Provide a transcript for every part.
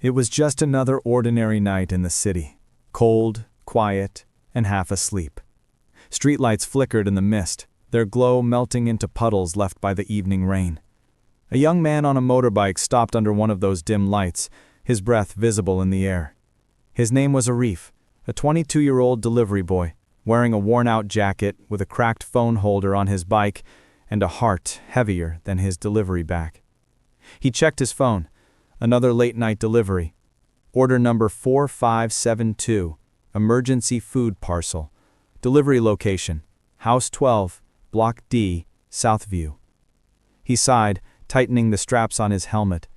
It was just another ordinary night in the city, cold, quiet, and half asleep. Streetlights flickered in the mist, their glow melting into puddles left by the evening rain. A young man on a motorbike stopped under one of those dim lights, his breath visible in the air. His name was Arif, a 22-year-old delivery boy, wearing a worn-out jacket with a cracked phone holder on his bike and a heart heavier than his delivery bag. He checked his phone. Another late-night delivery. Order number 4572, emergency food parcel. Delivery location, House 12, Block D, Southview. He sighed, tightening the straps on his helmet.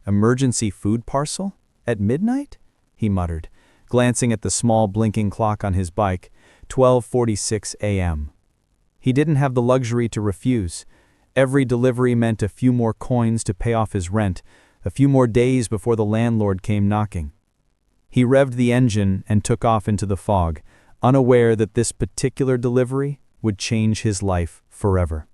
Emergency food parcel? At midnight? He muttered, glancing at the small blinking clock on his bike, 12:46 a.m. He didn't have the luxury to refuse. Every delivery meant a few more coins to pay off his rent, a few more days before the landlord came knocking. He revved the engine and took off into the fog, unaware that this particular delivery would change his life forever.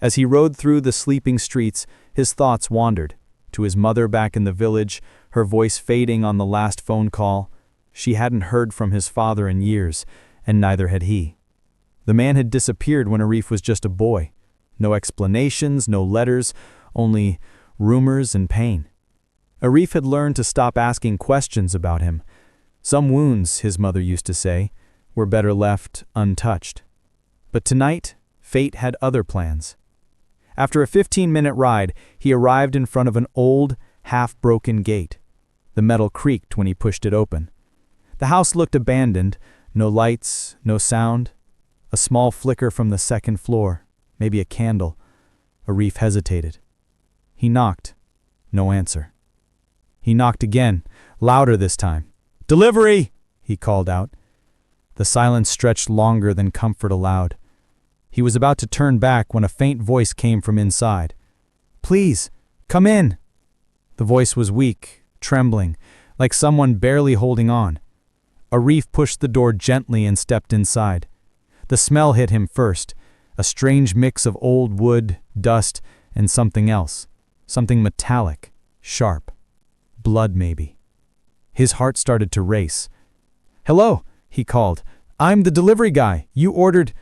As he rode through the sleeping streets, his thoughts wandered. To his mother back in the village, her voice fading on the last phone call. She hadn't heard from his father in years, and neither had he. The man had disappeared when Arif was just a boy. No explanations, no letters, only rumors and pain. Arif had learned to stop asking questions about him. Some wounds, his mother used to say, were better left untouched. But tonight, fate had other plans. After a 15-minute ride, he arrived in front of an old, half-broken gate. The metal creaked when he pushed it open. The house looked abandoned, no lights, no sound. A small flicker from the second floor, maybe a candle. Arif hesitated. He knocked. No answer. He knocked again, louder this time. "Delivery!" he called out. The silence stretched longer than comfort allowed. He was about to turn back when a faint voice came from inside. "Please, come in." The voice was weak, trembling, like someone barely holding on. Arif pushed the door gently and stepped inside. The smell hit him first, a strange mix of old wood, dust, and something else. Something metallic, sharp. Blood, maybe. His heart started to race. "Hello," he called. "I'm the delivery guy. You ordered—"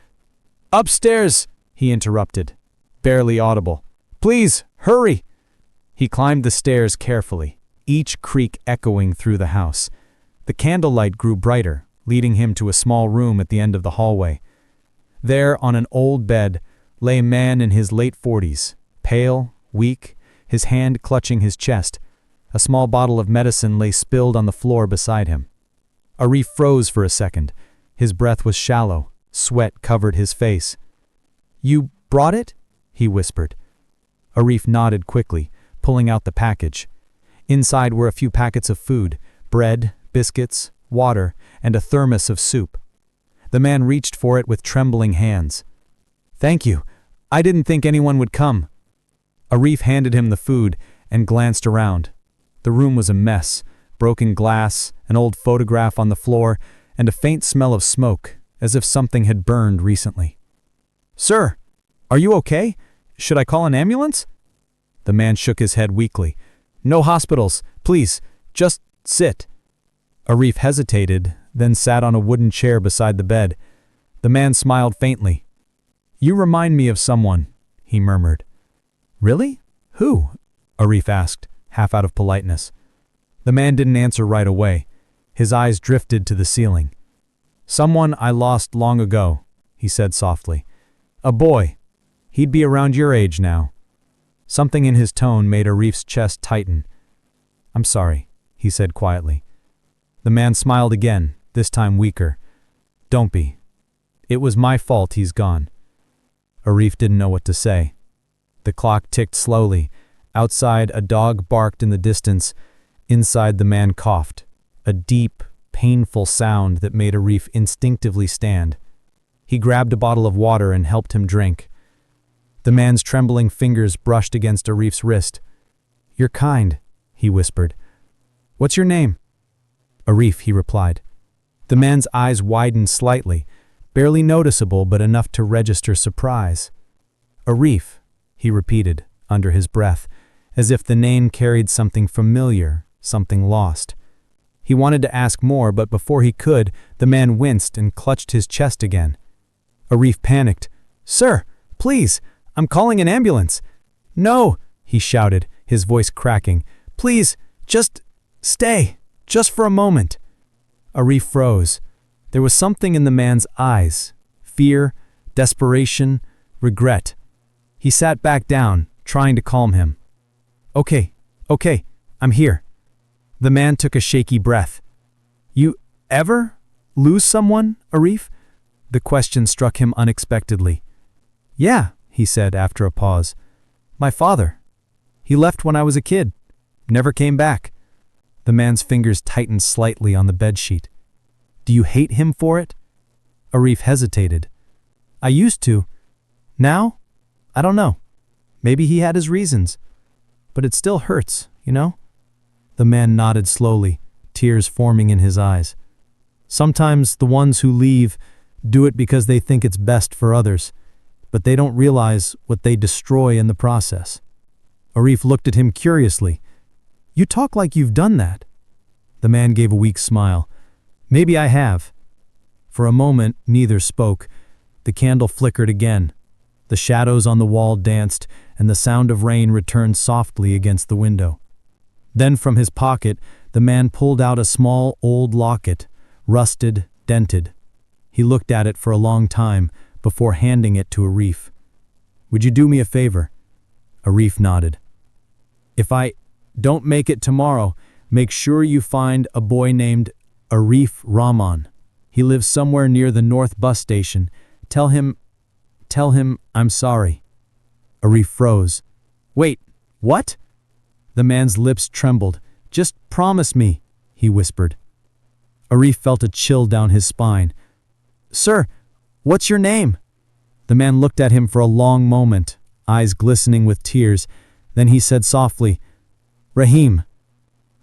"Upstairs," he interrupted, barely audible. "Please, hurry." He climbed the stairs carefully, each creak echoing through the house. The candlelight grew brighter, leading him to a small room at the end of the hallway. There, on an old bed, lay a man in his late 40s, pale, weak, his hand clutching his chest. A small bottle of medicine lay spilled on the floor beside him. Arif froze for a second. His breath was shallow. Sweat covered his face. "You brought it?" he whispered. Arif nodded quickly, pulling out the package. Inside were a few packets of food, bread, biscuits, water, and a thermos of soup. The man reached for it with trembling hands. "Thank you. I didn't think anyone would come." Arif handed him the food and glanced around. The room was a mess, broken glass, an old photograph on the floor, and a faint smell of smoke, as if something had burned recently. "Sir, are you okay? Should I call an ambulance?" The man shook his head weakly. "No hospitals, please, just sit." Arif hesitated, then sat on a wooden chair beside the bed. The man smiled faintly. "You remind me of someone," he murmured. "Really? Who?" Arif asked, half out of politeness. The man didn't answer right away. His eyes drifted to the ceiling. "Someone I lost long ago," he said softly. "A boy. He'd be around your age now." Something in his tone made Arif's chest tighten. "I'm sorry," he said quietly. The man smiled again, this time weaker. "Don't be. It was my fault he's gone." Arif didn't know what to say. The clock ticked slowly. Outside, a dog barked in the distance. Inside, the man coughed. A deep, painful sound that made Arif instinctively stand. He grabbed a bottle of water and helped him drink. The man's trembling fingers brushed against Arif's wrist. "You're kind," he whispered. "What's your name?" "Arif," he replied. The man's eyes widened slightly, barely noticeable but enough to register surprise. "Arif," he repeated, under his breath, as if the name carried something familiar, something lost. He wanted to ask more, but before he could, the man winced and clutched his chest again. Arif panicked. "Sir, please, I'm calling an ambulance." "No," he shouted, his voice cracking. "Please, just stay, just for a moment." Arif froze. There was something in the man's eyes. Fear, desperation, regret. He sat back down, trying to calm him. Okay, I'm here." The man took a shaky breath. "You ever lose someone, Arif?" The question struck him unexpectedly. "Yeah," he said after a pause. "My father. He left when I was a kid. Never came back." The man's fingers tightened slightly on the bedsheet. "Do you hate him for it?" Arif hesitated. "I used to. Now? I don't know. Maybe he had his reasons. But it still hurts, you know?" The man nodded slowly, tears forming in his eyes. "Sometimes the ones who leave do it because they think it's best for others, but they don't realize what they destroy in the process." Arif looked at him curiously. "You talk like you've done that." The man gave a weak smile. "Maybe I have." For a moment, neither spoke. The candle flickered again. The shadows on the wall danced, and the sound of rain returned softly against the window. Then from his pocket, the man pulled out a small old locket, rusted, dented. He looked at it for a long time before handing it to Arif. "Would you do me a favor?" Arif nodded. "If I don't make it tomorrow, make sure you find a boy named Arif Rahman. He lives somewhere near the North Bus Station. Tell him I'm sorry." Arif froze. "Wait, what?" The man's lips trembled. "Just promise me," he whispered. Arif felt a chill down his spine. "Sir, what's your name?" The man looked at him for a long moment, eyes glistening with tears. Then he said softly, "Rahim."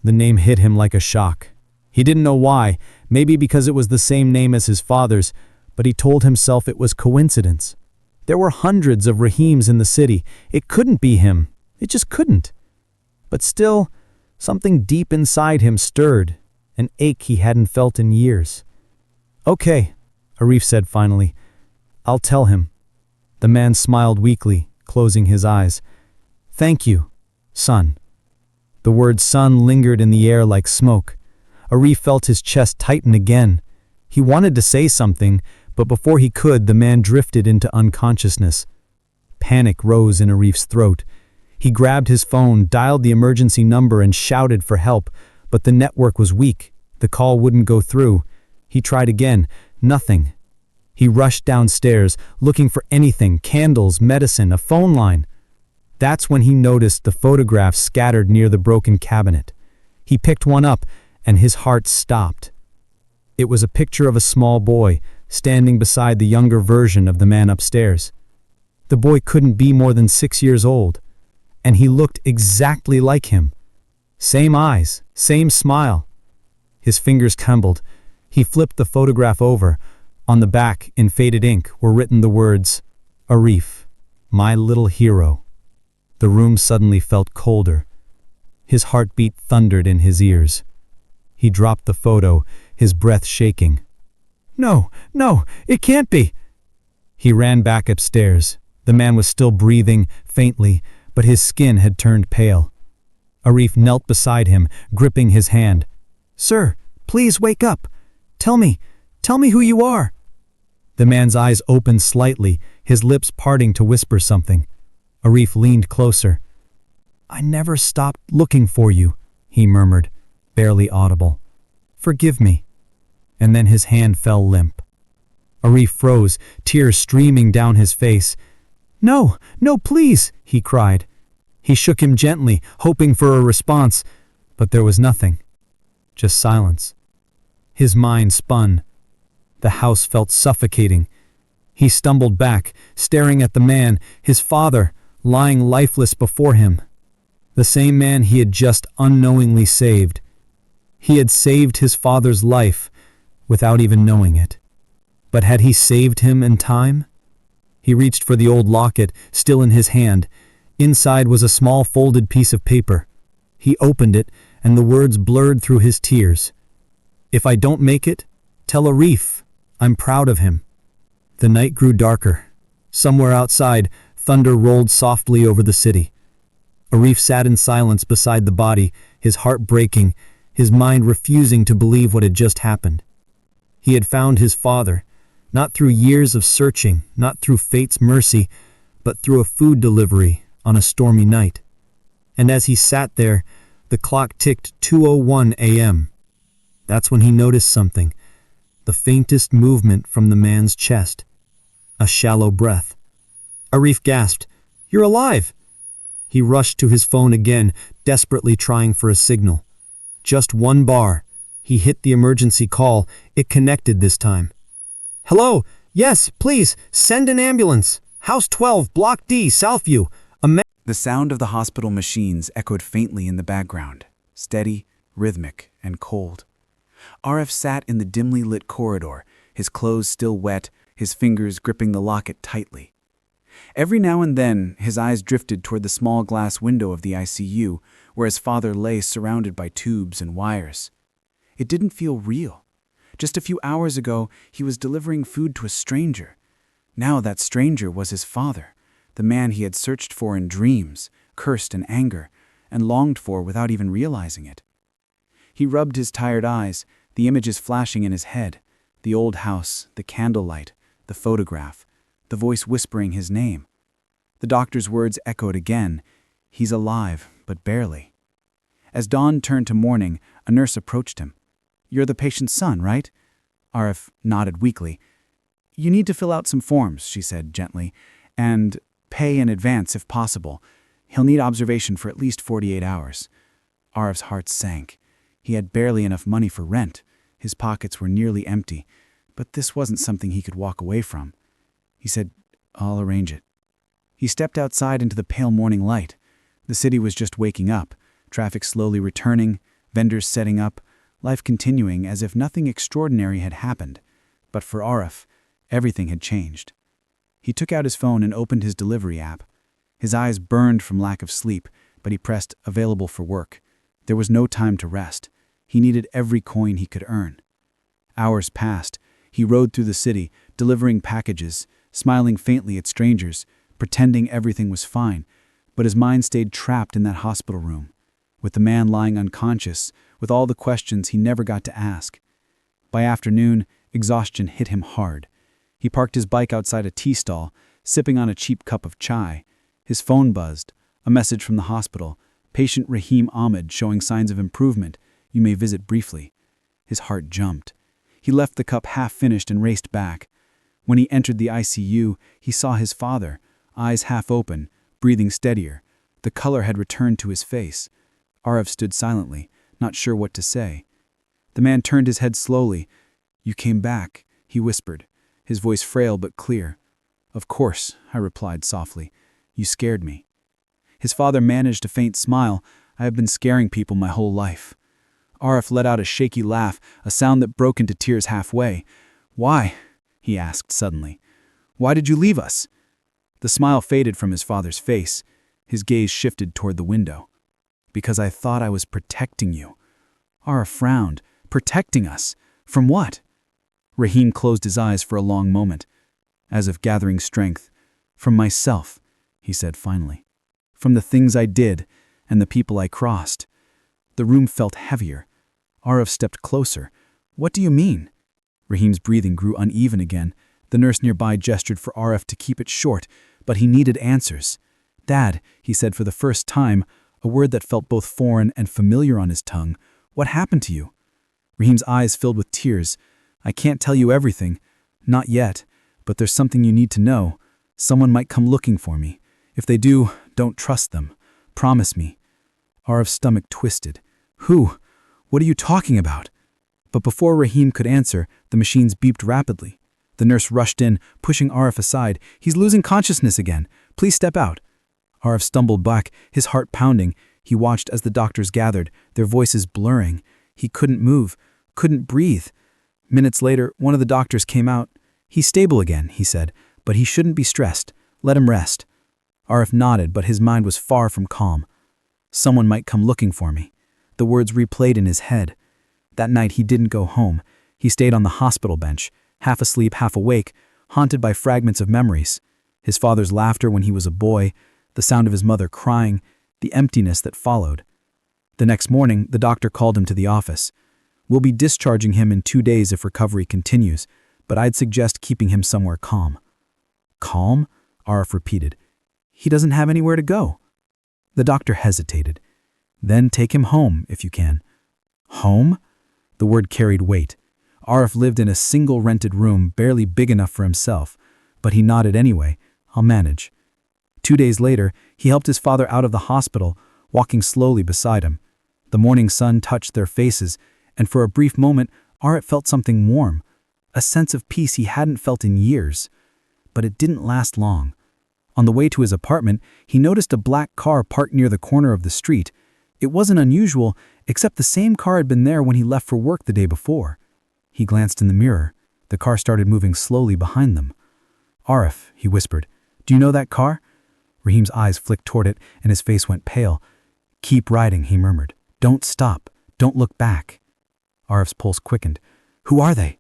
The name hit him like a shock. He didn't know why, maybe because it was the same name as his father's, but he told himself it was coincidence. There were hundreds of Rahims in the city. It couldn't be him. It just couldn't. But still, something deep inside him stirred, an ache he hadn't felt in years. "Okay," Arif said finally. "I'll tell him." The man smiled weakly, closing his eyes. "Thank you, son." The word son lingered in the air like smoke. Arif felt his chest tighten again. He wanted to say something, but before he could, the man drifted into unconsciousness. Panic rose in Arif's throat. He grabbed his phone, dialed the emergency number, and shouted for help, but the network was weak. The call wouldn't go through. He tried again. Nothing. He rushed downstairs, looking for anything, candles, medicine, a phone line. That's when he noticed the photographs scattered near the broken cabinet. He picked one up, and his heart stopped. It was a picture of a small boy, standing beside the younger version of the man upstairs. The boy couldn't be more than 6 years old, and he looked exactly like him. Same eyes, same smile. His fingers trembled. He flipped the photograph over. On the back, in faded ink, were written the words, "Arif, my little hero." The room suddenly felt colder. His heartbeat thundered in his ears. He dropped the photo, his breath shaking. No, it can't be." He ran back upstairs. The man was still breathing, faintly, but his skin had turned pale. Arif knelt beside him, gripping his hand. "Sir, please wake up. Tell me who you are." The man's eyes opened slightly, his lips parting to whisper something. Arif leaned closer. "I never stopped looking for you," he murmured, barely audible. "Forgive me." And then his hand fell limp. Arif froze, tears streaming down his face. No, please," he cried. He shook him gently, hoping for a response, but there was nothing. Just silence. His mind spun. The house felt suffocating. He stumbled back, staring at the man, his father, lying lifeless before him. The same man he had just unknowingly saved. He had saved his father's life without even knowing it. But had he saved him in time? He reached for the old locket, still in his hand. Inside was a small folded piece of paper. He opened it, and the words blurred through his tears. "If I don't make it, tell Arif. I'm proud of him." The night grew darker. Somewhere outside, thunder rolled softly over the city. Arif sat in silence beside the body, his heart breaking, his mind refusing to believe what had just happened. He had found his father, not through years of searching, not through fate's mercy, but through a food delivery on a stormy night. And as he sat there, the clock ticked 2:01 a.m. That's when he noticed something, the faintest movement from the man's chest. A shallow breath. Arif gasped, "You're alive!" He rushed to his phone again, desperately trying for a signal. Just one bar. He hit the emergency call. It connected this time. "Hello? Yes, please, send an ambulance. House 12, Block D, Southview. The sound of the hospital machines echoed faintly in the background, steady, rhythmic, and cold. Arif sat in the dimly lit corridor, his clothes still wet, his fingers gripping the locket tightly. Every now and then, his eyes drifted toward the small glass window of the ICU, where his father lay surrounded by tubes and wires. It didn't feel real. Just a few hours ago, he was delivering food to a stranger. Now that stranger was his father, the man he had searched for in dreams, cursed in anger, and longed for without even realizing it. He rubbed his tired eyes, the images flashing in his head, the old house, the candlelight, the photograph, the voice whispering his name. The doctor's words echoed again, "He's alive, but barely." As dawn turned to morning, a nurse approached him. "You're the patient's son, right?" Arif nodded weakly. "You need to fill out some forms," she said gently, "and pay in advance if possible. He'll need observation for at least 48 hours. Arif's heart sank. He had barely enough money for rent. His pockets were nearly empty, but this wasn't something he could walk away from. He said, "I'll arrange it." He stepped outside into the pale morning light. The city was just waking up, traffic slowly returning, vendors setting up, life continuing as if nothing extraordinary had happened. But for Arif, everything had changed. He took out his phone and opened his delivery app. His eyes burned from lack of sleep, but he pressed "available for work." There was no time to rest. He needed every coin he could earn. Hours passed. He rode through the city, delivering packages, smiling faintly at strangers, pretending everything was fine, but his mind stayed trapped in that hospital room, with the man lying unconscious, with all the questions he never got to ask. By afternoon, exhaustion hit him hard. He parked his bike outside a tea stall, sipping on a cheap cup of chai. His phone buzzed, a message from the hospital, "Patient Rahim Ahmed showing signs of improvement. You may visit briefly." His heart jumped. He left the cup half-finished and raced back. When he entered the ICU, he saw his father, eyes half open, breathing steadier. The color had returned to his face. Arif stood silently, not sure what to say. The man turned his head slowly. "You came back," he whispered, his voice frail but clear. "Of course," I replied softly. "You scared me." His father managed a faint smile. "I have been scaring people my whole life." Arif let out a shaky laugh, a sound that broke into tears halfway. "Why?" he asked suddenly. "Why did you leave us?" The smile faded from his father's face. His gaze shifted toward the window. "Because I thought I was protecting you." Arif frowned. "Protecting us? From what?" Rahim closed his eyes for a long moment, as if gathering strength. "From myself," he said finally. "From the things I did and the people I crossed." The room felt heavier. Arif stepped closer. "What do you mean?" Rahim's breathing grew uneven again. The nurse nearby gestured for Arif to keep it short, but he needed answers. "Dad," he said for the first time, a word that felt both foreign and familiar on his tongue. "What happened to you?" Rahim's eyes filled with tears. "I can't tell you everything. Not yet. But there's something you need to know. Someone might come looking for me. If they do, don't trust them. Promise me." Arif's stomach twisted. "Who? What are you talking about?" But before Rahim could answer, the machines beeped rapidly. The nurse rushed in, pushing Arif aside. "He's losing consciousness again. Please step out." Arif stumbled back, his heart pounding. He watched as the doctors gathered, their voices blurring. He couldn't move, couldn't breathe. Minutes later, one of the doctors came out. "He's stable again," he said, "but he shouldn't be stressed. Let him rest." Arif nodded, but his mind was far from calm. Someone might come looking for me. The words replayed in his head. That night he didn't go home. He stayed on the hospital bench, half asleep, half awake, haunted by fragments of memories. His father's laughter when he was a boy, the sound of his mother crying, the emptiness that followed. The next morning, the doctor called him to the office. "We'll be discharging him in 2 days if recovery continues, but I'd suggest keeping him somewhere calm." "Calm?" Arif repeated. "He doesn't have anywhere to go." The doctor hesitated. "Then take him home, if you can." "Home?" The word carried weight. Arif lived in a single rented room, barely big enough for himself, but he nodded anyway. "I'll manage." 2 days later, he helped his father out of the hospital, walking slowly beside him. The morning sun touched their faces, and for a brief moment, Arif felt something warm, a sense of peace he hadn't felt in years. But it didn't last long. On the way to his apartment, he noticed a black car parked near the corner of the street. It wasn't unusual, except the same car had been there when he left for work the day before. He glanced in the mirror. The car started moving slowly behind them. "Arif," he whispered, "do you know that car?" Raheem's eyes flicked toward it, and his face went pale. "Keep riding," he murmured. "Don't stop. Don't look back." Arif's pulse quickened. "Who are they?"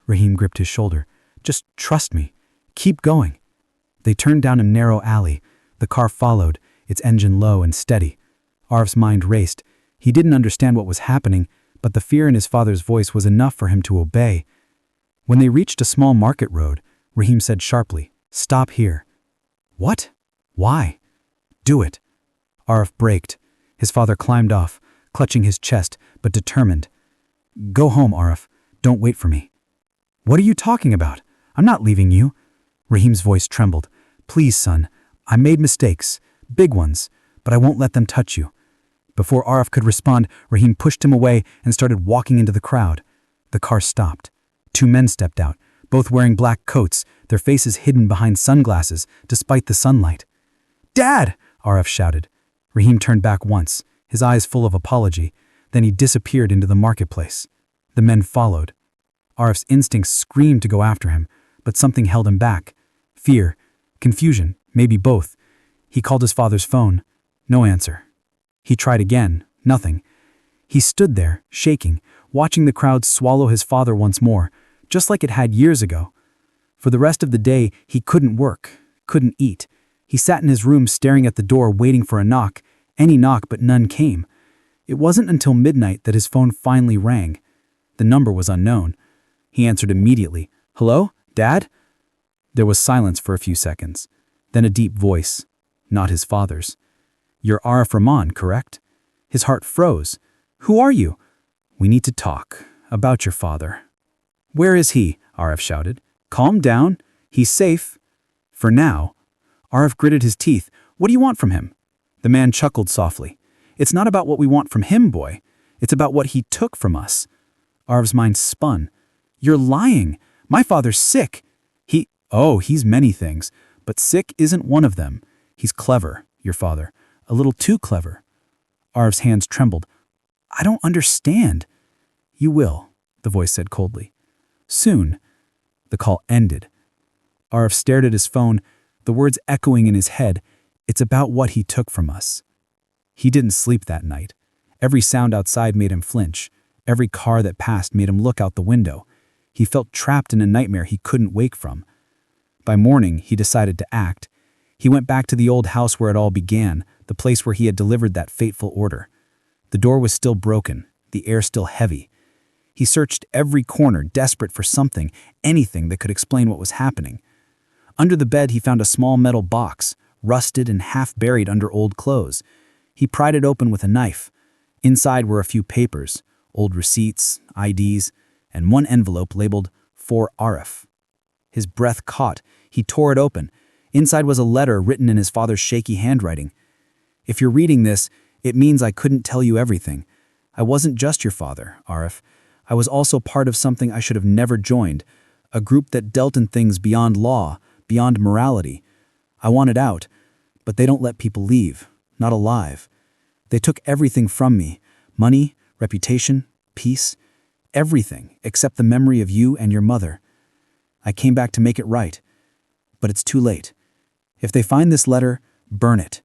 Raheem gripped his shoulder. "Just trust me. Keep going." They turned down a narrow alley. The car followed, its engine low and steady. Arif's mind raced. He didn't understand what was happening, but the fear in his father's voice was enough for him to obey. When they reached a small market road, Raheem said sharply, "Stop here." "What? Why?" "Do it." Arif braked. His father climbed off, clutching his chest, but determined. "Go home, Arif. Don't wait for me." "What are you talking about? I'm not leaving you." Raheem's voice trembled. "Please, son. I made mistakes. Big ones. But I won't let them touch you." Before Arif could respond, Raheem pushed him away and started walking into the crowd. The car stopped. 2 men stepped out, both wearing black coats, their faces hidden behind sunglasses, despite the sunlight. "Dad!" Arif shouted. Raheem turned back once, his eyes full of apology. Then he disappeared into the marketplace. The men followed. Arif's instincts screamed to go after him, but something held him back. Fear, confusion, maybe both. He called his father's phone. No answer. He tried again. Nothing. He stood there, shaking, watching the crowd swallow his father once more, just like it had years ago. For the rest of the day, he couldn't work, couldn't eat. He sat in his room staring at the door, waiting for a knock. Any knock, but none came. It wasn't until midnight that his phone finally rang. The number was unknown. He answered immediately. "Hello, Dad?" There was silence for a few seconds. Then a deep voice, not his father's. "You're Arif Rahman, correct?" His heart froze. "Who are you?" "We need to talk about your father." "Where is he?" Arif shouted. "Calm down. He's safe. For now." Arif gritted his teeth. "What do you want from him?" The man chuckled softly. "It's not about what we want from him, boy. It's about what he took from us." Arif's mind spun. "You're lying. My father's sick." He's many things, but sick isn't one of them. He's clever, your father. A little too clever." Arif's hands trembled. "I don't understand." "You will," the voice said coldly. "Soon." The call ended. Arif stared at his phone, the words echoing in his head. "It's about what he took from us." He didn't sleep that night. Every sound outside made him flinch. Every car that passed made him look out the window. He felt trapped in a nightmare he couldn't wake from. By morning, he decided to act. He went back to the old house where it all began, the place where he had delivered that fateful order. The door was still broken, the air still heavy. He searched every corner, desperate for something, anything that could explain what was happening. Under the bed, he found a small metal box, rusted and half buried under old clothes. He pried it open with a knife. Inside were a few papers, old receipts, IDs, and one envelope labeled, "For Arif." His breath caught. He tore it open. Inside was a letter written in his father's shaky handwriting. "If you're reading this, it means I couldn't tell you everything. I wasn't just your father, Arif. I was also part of something I should have never joined, a group that dealt in things beyond law, beyond morality. I wanted out, but they don't let people leave, not alive. They took everything from me, money, reputation, peace, everything except the memory of you and your mother. I came back to make it right, but it's too late. If they find this letter, burn it.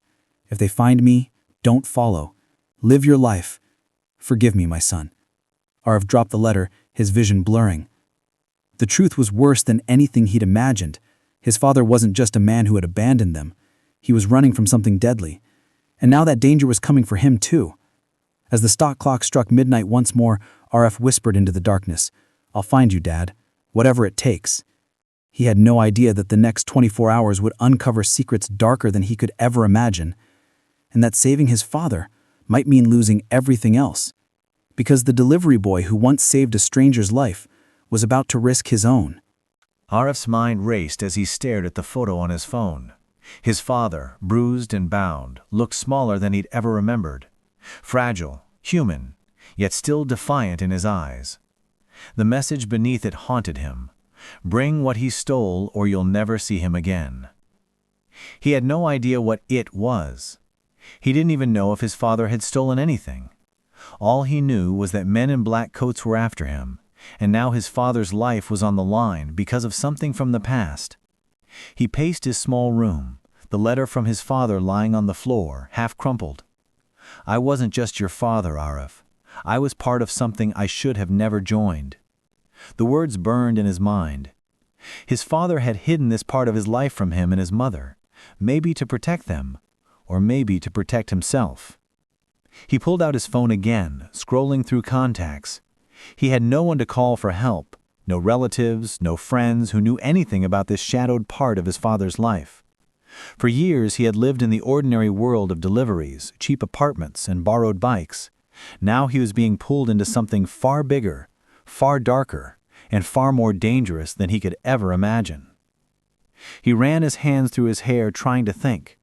If they find me, don't follow. Live your life. "Forgive me, my son." Arif dropped the letter, his vision blurring. The truth was worse than anything he'd imagined. His father wasn't just a man who had abandoned them. He was running from something deadly. And now that danger was coming for him too. As the stock clock struck midnight once more, Arif whispered into the darkness, "I'll find you, Dad, whatever it takes." He had no idea that the next 24 hours would uncover secrets darker than he could ever imagine, and that saving his father might mean losing everything else, because the delivery boy who once saved a stranger's life was about to risk his own. Arif's mind raced as he stared at the photo on his phone. His father, bruised and bound, looked smaller than he'd ever remembered. Fragile, human, yet still defiant in his eyes. The message beneath it haunted him. Bring what he stole or you'll never see him again. He had no idea what it was. He didn't even know if his father had stolen anything. All he knew was that men in black coats were after him, and now his father's life was on the line because of something from the past. He paced his small room, the letter from his father lying on the floor, half crumpled. "I wasn't just your father, Arif. I was part of something I should have never joined." The words burned in his mind. His father had hidden this part of his life from him and his mother, maybe to protect them, or maybe to protect himself. He pulled out his phone again, scrolling through contacts. He had no one to call for help, no relatives, no friends who knew anything about this shadowed part of his father's life. For years he had lived in the ordinary world of deliveries, cheap apartments, and borrowed bikes. Now he was being pulled into something far bigger, far darker, and far more dangerous than he could ever imagine. He ran his hands through his hair, trying to think.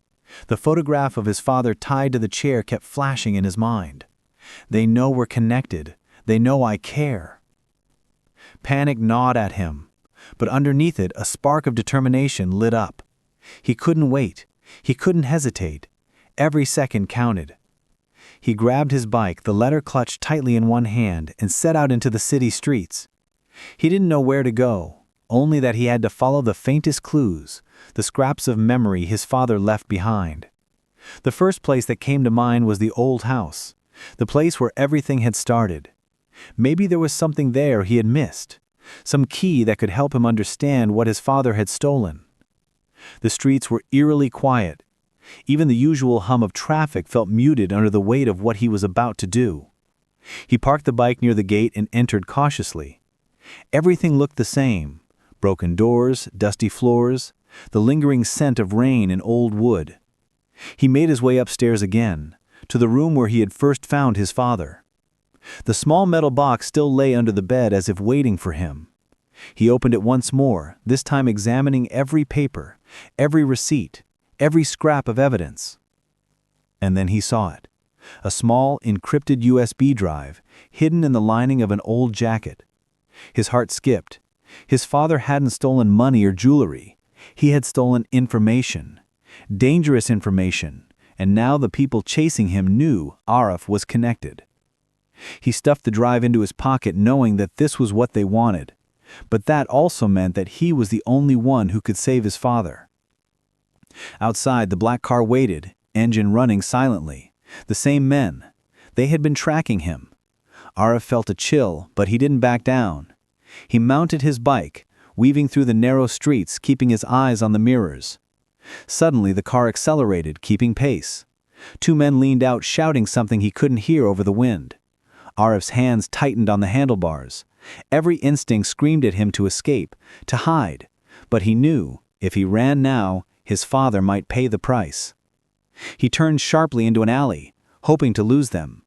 The photograph of his father tied to the chair kept flashing in his mind. "They know we're connected. They know I care." Panic gnawed at him, but underneath it a spark of determination lit up. He couldn't wait. He couldn't hesitate. Every second counted. He grabbed his bike, the letter clutched tightly in one hand, and set out into the city streets. He didn't know where to go, only that he had to follow the faintest clues, the scraps of memory his father left behind. The first place that came to mind was the old house, the place where everything had started. Maybe there was something there he had missed, some key that could help him understand what his father had stolen. The streets were eerily quiet. Even the usual hum of traffic felt muted under the weight of what he was about to do. He parked the bike near the gate and entered cautiously. Everything looked the same: broken doors, dusty floors, the lingering scent of rain and old wood. He made his way upstairs again, to the room where he had first found his father. The small metal box still lay under the bed as if waiting for him. He opened it once more, this time examining every paper, every receipt, every scrap of evidence. And then he saw it. A small, encrypted USB drive, hidden in the lining of an old jacket. His heart skipped. His father hadn't stolen money or jewelry. He had stolen information. Dangerous information. And now the people chasing him knew Arif was connected. He stuffed the drive into his pocket, knowing that this was what they wanted. But that also meant that he was the only one who could save his father. Outside, the black car waited, engine running silently. The same men. They had been tracking him. Arif felt a chill, but he didn't back down. He mounted his bike, weaving through the narrow streets, keeping his eyes on the mirrors. Suddenly, the car accelerated, keeping pace. Two men leaned out, shouting something he couldn't hear over the wind. Arif's hands tightened on the handlebars. Every instinct screamed at him to escape, to hide. But he knew, if he ran now, his father might pay the price. He turned sharply into an alley, hoping to lose them.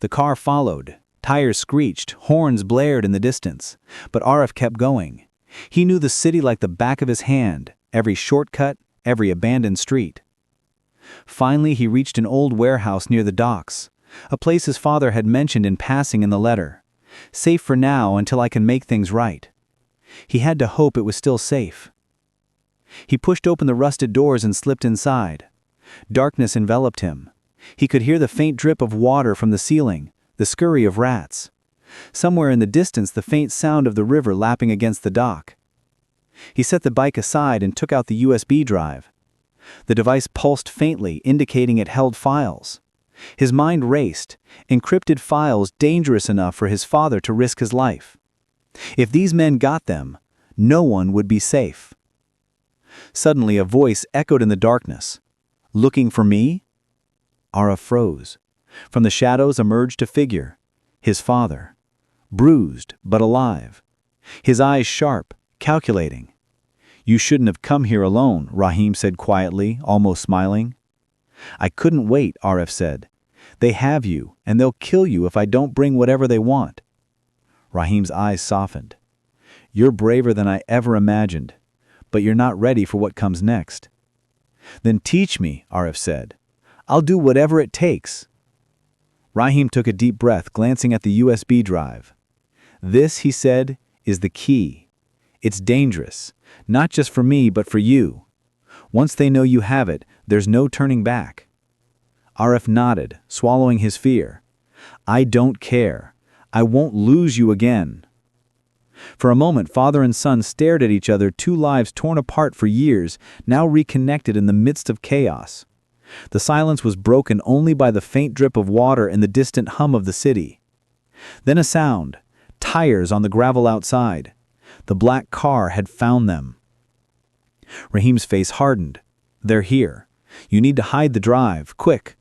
The car followed. Tires screeched, horns blared in the distance. But Arif kept going. He knew the city like the back of his hand, every shortcut, every abandoned street. Finally, he reached an old warehouse near the docks, a place his father had mentioned in passing in the letter. Safe for now until I can make things right. He had to hope it was still safe. He pushed open the rusted doors and slipped inside. Darkness enveloped him. He could hear the faint drip of water from the ceiling, the scurry of rats. Somewhere in the distance, the faint sound of the river lapping against the dock. He set the bike aside and took out the USB drive. The device pulsed faintly, indicating it held files. His mind raced, encrypted files dangerous enough for his father to risk his life. If these men got them, no one would be safe. Suddenly a voice echoed in the darkness. "Looking for me?" Arif froze. From the shadows emerged a figure, his father, bruised but alive. His eyes sharp, calculating. "You shouldn't have come here alone," Rahim said quietly, almost smiling. "I couldn't wait," Arif said. "They have you, and they'll kill you if I don't bring whatever they want." Rahim's eyes softened. "You're braver than I ever imagined, but you're not ready for what comes next." "Then teach me," Arif said. "I'll do whatever it takes." Rahim took a deep breath, glancing at the USB drive. "This," he said, "is the key. It's dangerous, not just for me, but for you. Once they know you have it, there's no turning back." Arif nodded, swallowing his fear. "I don't care. I won't lose you again." For a moment, father and son stared at each other, two lives torn apart for years, now reconnected in the midst of chaos. The silence was broken only by the faint drip of water and the distant hum of the city. Then a sound, tires on the gravel outside. The black car had found them. Rahim's face hardened. "They're here. You need to hide the drive, quick."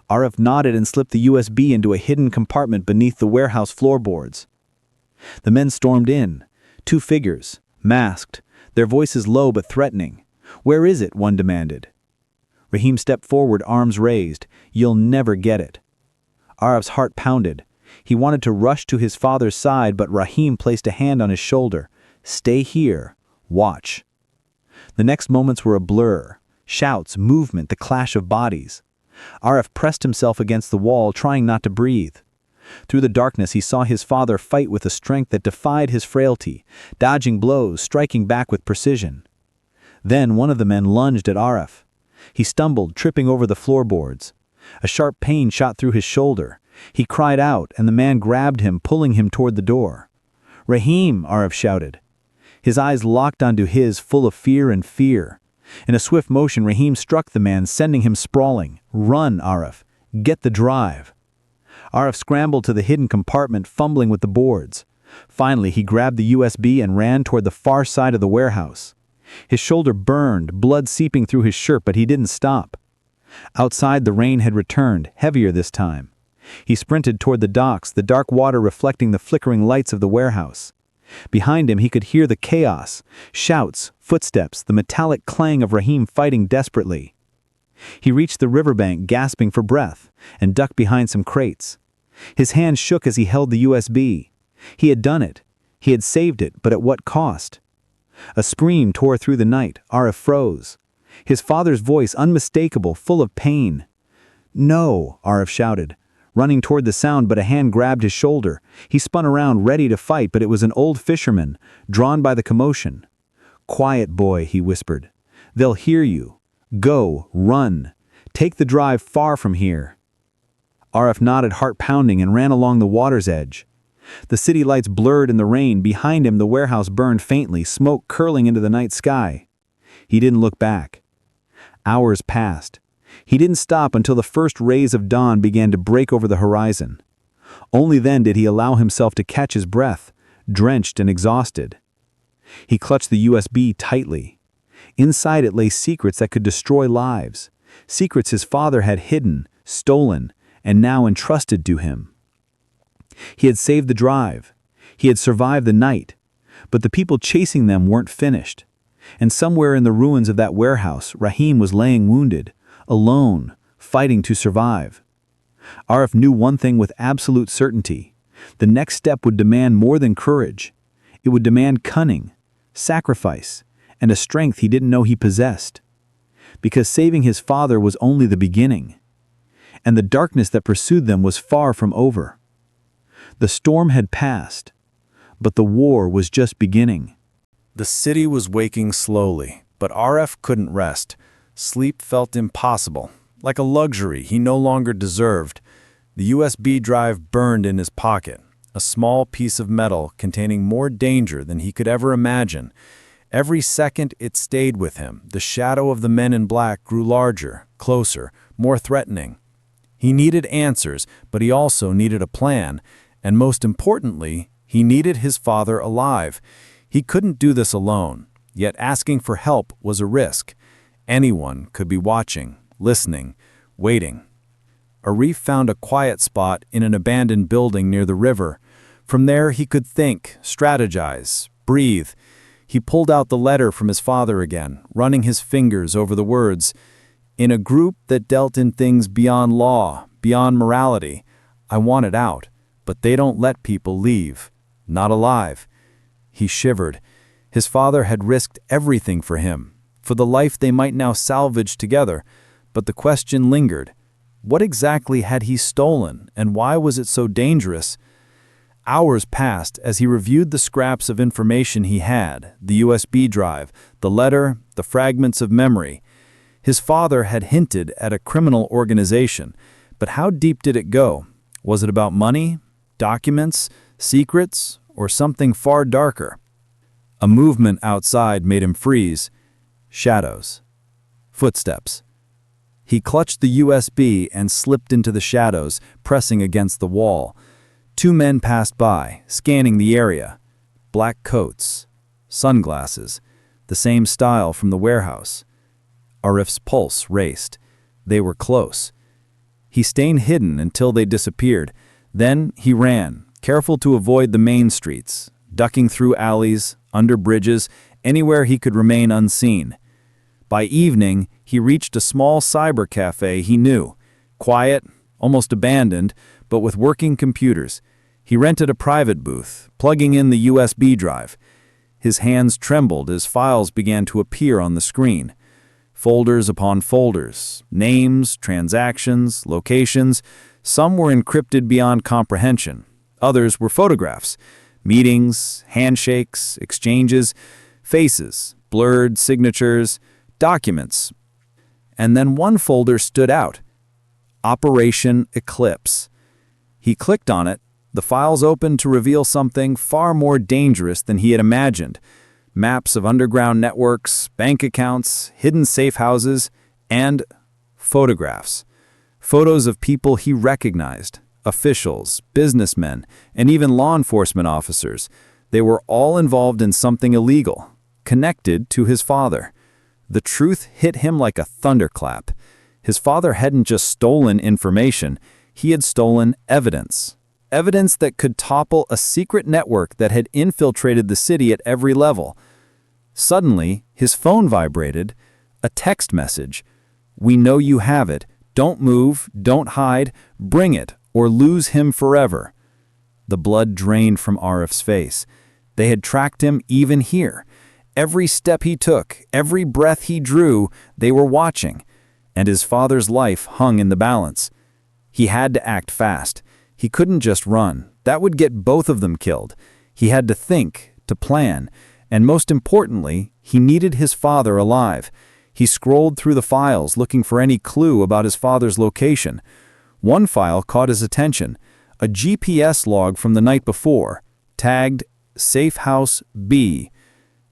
Arif nodded and slipped the USB into a hidden compartment beneath the warehouse floorboards. The men stormed in. Two figures, masked, their voices low but threatening. "Where is it?" one demanded. Rahim stepped forward, arms raised. "You'll never get it." Arif's heart pounded. He wanted to rush to his father's side, but Rahim placed a hand on his shoulder. "Stay here. Watch." The next moments were a blur. Shouts, movement, the clash of bodies. Arif pressed himself against the wall, trying not to breathe. Through the darkness he saw his father fight with a strength that defied his frailty, dodging blows, striking back with precision. Then one of the men lunged at Arif. He stumbled, tripping over the floorboards. A sharp pain shot through his shoulder. He cried out, and the man grabbed him, pulling him toward the door. "Rahim!" Arif shouted. His eyes locked onto his, full of fear and fear. In a swift motion, Rahim struck the man, sending him sprawling. "Run, Arif! Get the drive!" Arif scrambled to the hidden compartment, fumbling with the boards. Finally, he grabbed the USB and ran toward the far side of the warehouse. His shoulder burned, blood seeping through his shirt, but he didn't stop. Outside, the rain had returned, heavier this time. He sprinted toward the docks, the dark water reflecting the flickering lights of the warehouse. Behind him, he could hear the chaos, shouts, footsteps, the metallic clang of Rahim fighting desperately. He reached the riverbank, gasping for breath, and ducked behind some crates. His hand shook as he held the USB. He had done it. He had saved it, but at what cost? A scream tore through the night. Arif froze. His father's voice, unmistakable, full of pain. "No," Arif shouted, running toward the sound, but a hand grabbed his shoulder. He spun around, ready to fight, but it was an old fisherman, drawn by the commotion. "Quiet, boy," he whispered. "They'll hear you. Go, run. Take the drive far from here." Arif nodded, heart pounding, and ran along the water's edge. The city lights blurred in the rain. Behind him, the warehouse burned faintly, smoke curling into the night sky. He didn't look back. Hours passed. He didn't stop until the first rays of dawn began to break over the horizon. Only then did he allow himself to catch his breath, drenched and exhausted. He clutched the USB tightly. Inside it lay secrets that could destroy lives, secrets his father had hidden, stolen, and now entrusted to him. He had saved the drive. He had survived the night. But the people chasing them weren't finished. And somewhere in the ruins of that warehouse, Rahim was laying wounded, alone, fighting to survive. Arif knew one thing with absolute certainty. The next step would demand more than courage. It would demand cunning, sacrifice, and a strength he didn't know he possessed. Because saving his father was only the beginning. And the darkness that pursued them was far from over. The storm had passed, but the war was just beginning. The city was waking slowly, but Arif couldn't rest. Sleep felt impossible, like a luxury he no longer deserved. The USB drive burned in his pocket, a small piece of metal containing more danger than he could ever imagine. Every second it stayed with him, the shadow of the men in black grew larger, closer, more threatening. He needed answers, but he also needed a plan, and most importantly, he needed his father alive. He couldn't do this alone, yet asking for help was a risk. Anyone could be watching, listening, waiting. Arif found a quiet spot in an abandoned building near the river. From there he could think, strategize, breathe. He pulled out the letter from his father again, running his fingers over the words. In a group that dealt in things beyond law, beyond morality, I wanted out, but they don't let people leave. Not alive. He shivered. His father had risked everything for him, for the life they might now salvage together, but the question lingered. What exactly had he stolen, and why was it so dangerous? Hours passed as he reviewed the scraps of information he had, the USB drive, the letter, the fragments of memory. His father had hinted at a criminal organization, but how deep did it go? Was it about money, documents, secrets, or something far darker? A movement outside made him freeze. Shadows. Footsteps. He clutched the USB and slipped into the shadows, pressing against the wall. 2 men passed by, scanning the area. Black coats, sunglasses, the same style from the warehouse. Arif's pulse raced. They were close. He stayed hidden until they disappeared. Then he ran, careful to avoid the main streets, ducking through alleys, under bridges, anywhere he could remain unseen. By evening, he reached a small cyber cafe he knew, quiet, almost abandoned, but with working computers. He rented a private booth, plugging in the USB drive. His hands trembled as files began to appear on the screen. Folders upon folders, names, transactions, locations. Some were encrypted beyond comprehension. Others were photographs, meetings, handshakes, exchanges, faces, blurred signatures, documents. And then one folder stood out. Operation Eclipse. He clicked on it. The files opened to reveal something far more dangerous than he had imagined. Maps of underground networks, bank accounts, hidden safe houses, and photographs. Photos of people he recognized, officials, businessmen, and even law enforcement officers. They were all involved in something illegal, connected to his father. The truth hit him like a thunderclap. His father hadn't just stolen information, he had stolen evidence. Evidence that could topple a secret network that had infiltrated the city at every level. Suddenly, his phone vibrated. A text message. We know you have it. Don't move, don't hide, bring it, or lose him forever. The blood drained from Arif's face. They had tracked him even here. Every step he took, every breath he drew, they were watching. And his father's life hung in the balance. He had to act fast. He couldn't just run. That would get both of them killed. He had to think, to plan, and most importantly, he needed his father alive. He scrolled through the files looking for any clue about his father's location. One file caught his attention, a GPS log from the night before, tagged Safe House B.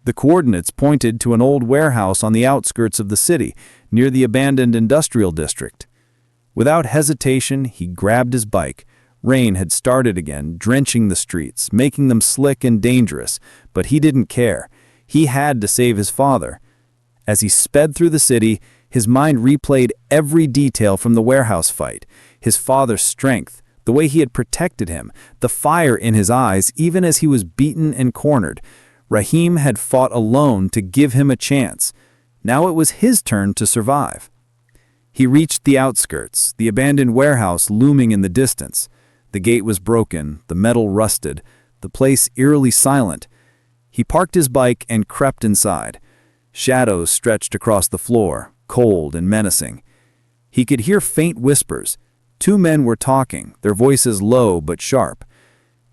The coordinates pointed to an old warehouse on the outskirts of the city, near the abandoned industrial district. Without hesitation, he grabbed his bike. Rain had started again, drenching the streets, making them slick and dangerous, but he didn't care. He had to save his father. As he sped through the city, his mind replayed every detail from the warehouse fight. His father's strength, the way he had protected him, the fire in his eyes even as he was beaten and cornered. Rahim had fought alone to give him a chance. Now it was his turn to survive. He reached the outskirts, the abandoned warehouse looming in the distance. The gate was broken, the metal rusted, the place eerily silent. He parked his bike and crept inside. Shadows stretched across the floor, cold and menacing. He could hear faint whispers. 2 men were talking, their voices low but sharp.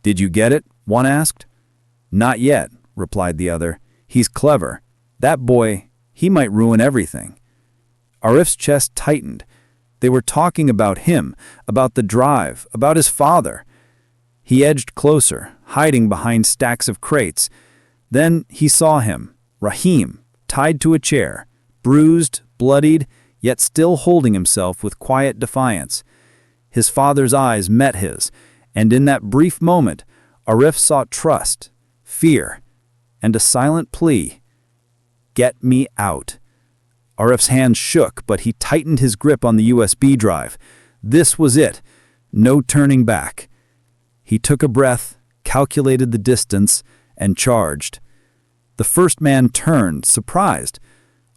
"Did you get it?" one asked. "Not yet," replied the other. "He's clever. That boy, he might ruin everything." Arif's chest tightened. They were talking about him, about the drive, about his father. He edged closer, hiding behind stacks of crates. Then he saw him, Rahim, tied to a chair, bruised, bloodied, yet still holding himself with quiet defiance. His father's eyes met his, and in that brief moment, Arif saw trust, fear, and a silent plea. "Get me out." Arif's hand shook, but he tightened his grip on the USB drive. This was it. No turning back. He took a breath, calculated the distance, and charged. The first man turned, surprised.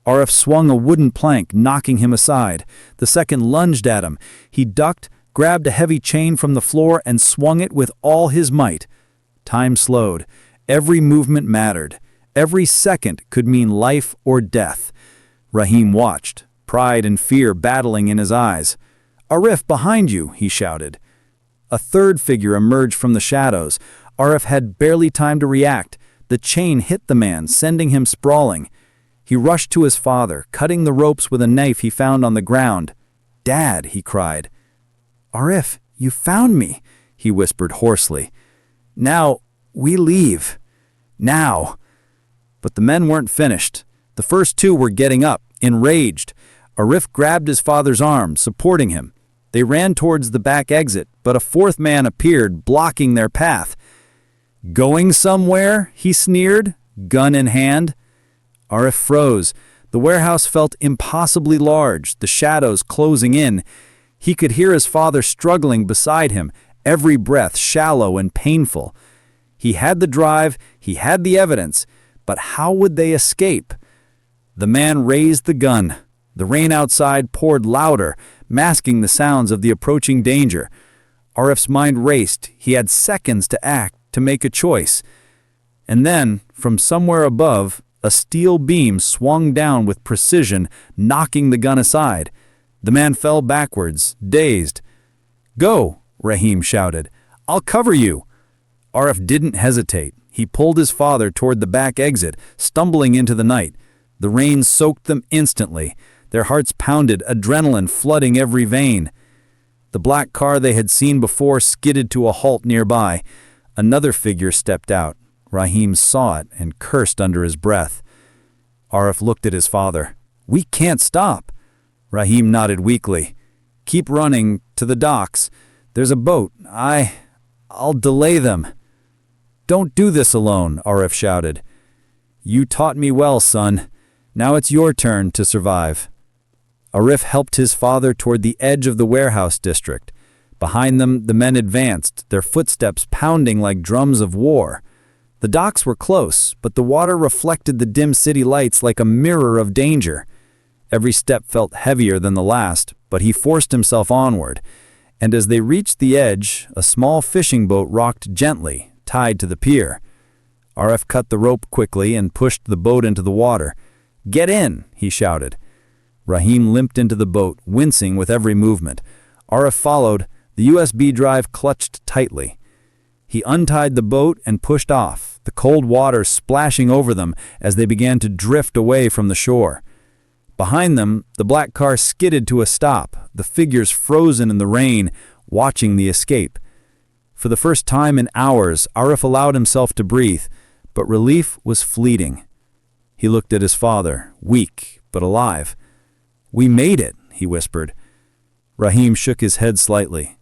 Arif swung a wooden plank, knocking him aside. The second lunged at him. He ducked, grabbed a heavy chain from the floor, and swung it with all his might. Time slowed. Every movement mattered. Every second could mean life or death. Rahim watched, pride and fear battling in his eyes. "Arif, behind you!" he shouted. A third figure emerged from the shadows. Arif had barely time to react. The chain hit the man, sending him sprawling. He rushed to his father, cutting the ropes with a knife he found on the ground. "Dad," he cried. "Arif, you found me," he whispered hoarsely. "Now, we leave. Now." But the men weren't finished. The first two were getting up, enraged. Arif grabbed his father's arm, supporting him. They ran towards the back exit, but a fourth man appeared, blocking their path. "Going somewhere?" he sneered, gun in hand. Arif froze. The warehouse felt impossibly large, the shadows closing in. He could hear his father struggling beside him, every breath shallow and painful. He had the drive, he had the evidence, but how would they escape? The man raised the gun. The rain outside poured louder, masking the sounds of the approaching danger. Arif's mind raced. He had seconds to act, to make a choice. And then, from somewhere above, a steel beam swung down with precision, knocking the gun aside. The man fell backwards, dazed. "Go," Rahim shouted. "I'll cover you." Arif didn't hesitate. He pulled his father toward the back exit, stumbling into the night. The rain soaked them instantly. Their hearts pounded, adrenaline flooding every vein. The black car they had seen before skidded to a halt nearby. Another figure stepped out. Rahim saw it and cursed under his breath. Arif looked at his father. "We can't stop." Rahim nodded weakly. "Keep running, to the docks. There's a boat. I'll delay them." "Don't do this alone," Arif shouted. "You taught me well, son. Now it's your turn to survive." Arif helped his father toward the edge of the warehouse district. Behind them, the men advanced, their footsteps pounding like drums of war. The docks were close, but the water reflected the dim city lights like a mirror of danger. Every step felt heavier than the last, but he forced himself onward. And as they reached the edge, a small fishing boat rocked gently, tied to the pier. Arif cut the rope quickly and pushed the boat into the water. "Get in," he shouted. Rahim limped into the boat, wincing with every movement. Arif followed, the USB drive clutched tightly. He untied the boat and pushed off, the cold water splashing over them as they began to drift away from the shore. Behind them, the black car skidded to a stop, the figures frozen in the rain, watching the escape. For the first time in hours, Arif allowed himself to breathe, but relief was fleeting. He looked at his father, weak but alive. "We made it," he whispered. Rahim shook his head slightly.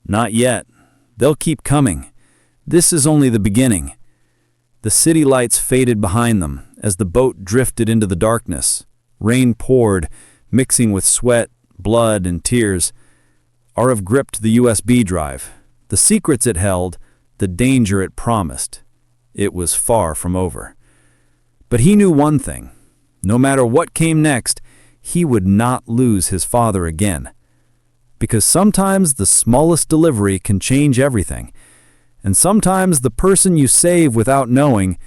"Not yet. They'll keep coming. This is only the beginning." The city lights faded behind them as the boat drifted into the darkness. Rain poured, mixing with sweat, blood, and tears. Arif gripped the USB drive. The secrets it held, the danger it promised. It was far from over. But he knew one thing. No matter what came next, he would not lose his father again. Because sometimes the smallest delivery can change everything. And sometimes the person you save without knowing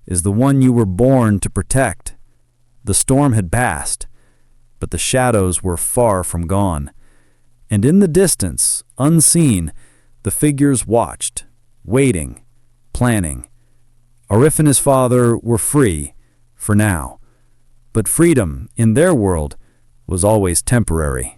is the one you were born to protect. The storm had passed, but the shadows were far from gone. And in the distance, unseen, the figures watched, waiting, planning. Arif and his father were free, for now. But freedom, in their world, was always temporary.